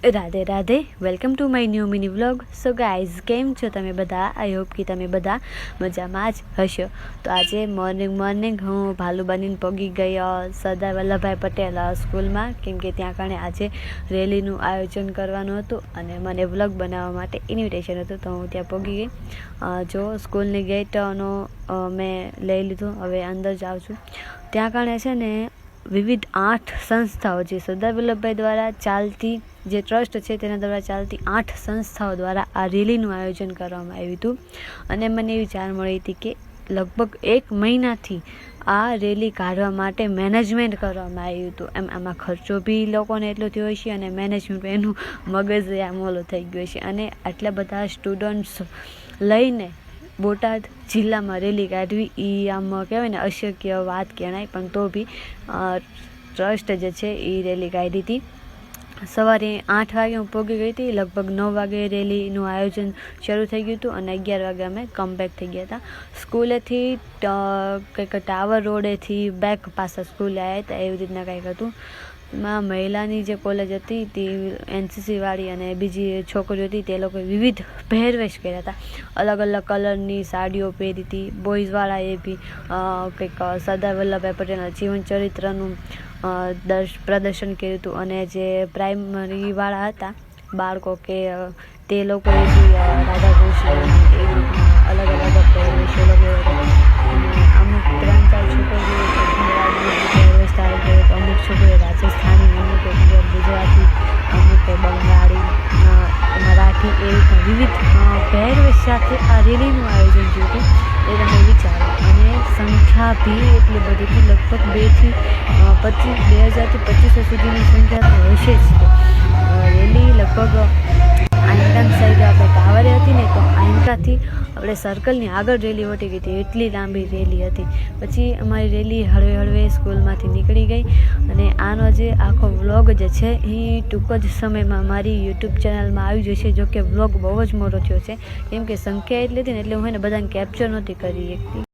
Radhe Radhe, welcome to my new mini vlog. So guys, કેમ છો તમે બધા? આઈ હોપ કે તમે બધા મજામાં જ હશો. તો આજે મોર્નિંગ હું ભાલુ બનીને પહોંચી ગઈ સરદાર વલ્લભભાઈ પટેલ સ્કૂલમાં, કેમ કે ત્યાં કારણે આજે રેલીનું આયોજન કરવાનું હતું અને મને વ્લોગ બનાવવા માટે ઇન્વિટેશન હતું, તો હું ત્યાં પહોંચી ગઈ. જો સ્કૂલની ગેટનો મેં લઈ લીધું, હવે અંદર જાઉં છું. ત્યાં કારણે છે ને વિવિધ 8 સંસ્થાઓ જે સરદાર વલ્લભભાઈ દ્વારા ચાલતી જે ટ્રસ્ટ છે તેના દ્વારા ચાલતી 8 સંસ્થાઓ દ્વારા આ રેલીનું આયોજન કરવામાં આવ્યું હતું. અને મને એવી જાણ મળી હતી કે લગભગ 1 મહિનાથી આ રેલી કાઢવા માટે મેનેજમેન્ટ કરવામાં આવ્યું હતું. આમાં ખર્ચો બી લોકોને એટલો થયો છે અને મેનેજમેન્ટ એનું મગજ આમ ઓલો થઈ ગયો છે. અને આટલા બધા સ્ટુડન્ટ્સ લઈને બોટાદ જિલ્લામાં રેલી કાઢવી એ આમ કહેવાય ને અશક્ય વાત કહેવાય, પણ તો બી ટ્રસ્ટ જે છે એ રેલી કાઢી હતી. સવારે 8 વાગે હું પહોંચી ગઈ હતી. લગભગ 9 વાગે રેલીનું આયોજન શરૂ થઈ ગયું હતું અને 11 વાગે અમે કમબેક થઈ ગયા હતા. સ્કૂલેથી કંઈક ટાવર રોડેથી બેક પાછા સ્કૂલે આવ્યા હતા, એવી રીતના કંઈક હતું. એમાં મહિલાની જે કોલેજ હતી તે NCC-વાળી અને બીજી છોકરીઓ હતી તે લોકોએ વિવિધ પહેરવેશ કર્યા હતા. અલગ અલગ કલરની સાડીઓ પહેરી હતી. બોયઝવાળાએ બી કંઈક સરદાર વલ્લભભાઈ પટેલના જીવન ચરિત્રનું પ્રદર્શન કર્યું હતું. અને જે પ્રાઇમરીવાળા હતા બાળકો કે તે લોકોએ બી રાધાકૃષ્ણ એવી રીતના અલગ અલગ પહેરવેશો લગાવ્યો હતો. અમુક 3-4 છોકરીઓ પહેરવેશ ધારણ કર્યો હતો. અમુક છોકરીઓ રાજસ્થાની, અમુક ગુજરાતી, અમુક બંગાળી, મરાઠી, એ રીતના વિવિધ પહેરવેશ સાથે આ રેલીનું આયોજન થયું હતું. એ તમે વિચારો. અને સંખ્યા બી એટલી બધી હતી, લગભગ 2000થી 2500 સુધીની સંખ્યા તો હશે જ. રેલી લગભગ આઈનકાન સાઈડ આપણે ટાવરે હતી ને, તો આઈનકાથી આપણે સર્કલની આગળ રેલી વટી ગઈ હતી, એટલી લાંબી રેલી હતી. પછી અમારી રેલી હળવે હળવે સ્કૂલમાંથી નીકળી ગઈ. અને આનો જે આખો વ્લોગ જે છે એ ટૂંક જ સમયમાં મારી યુટ્યુબ ચેનલમાં આવી જશે. જો કે વ્લોગ બહુ જ મોટો થયો છે, કેમ કે સંખ્યા એટલી હતી ને એટલે હું એને બધાને કેપ્ચર નહોતી કરી શકતી.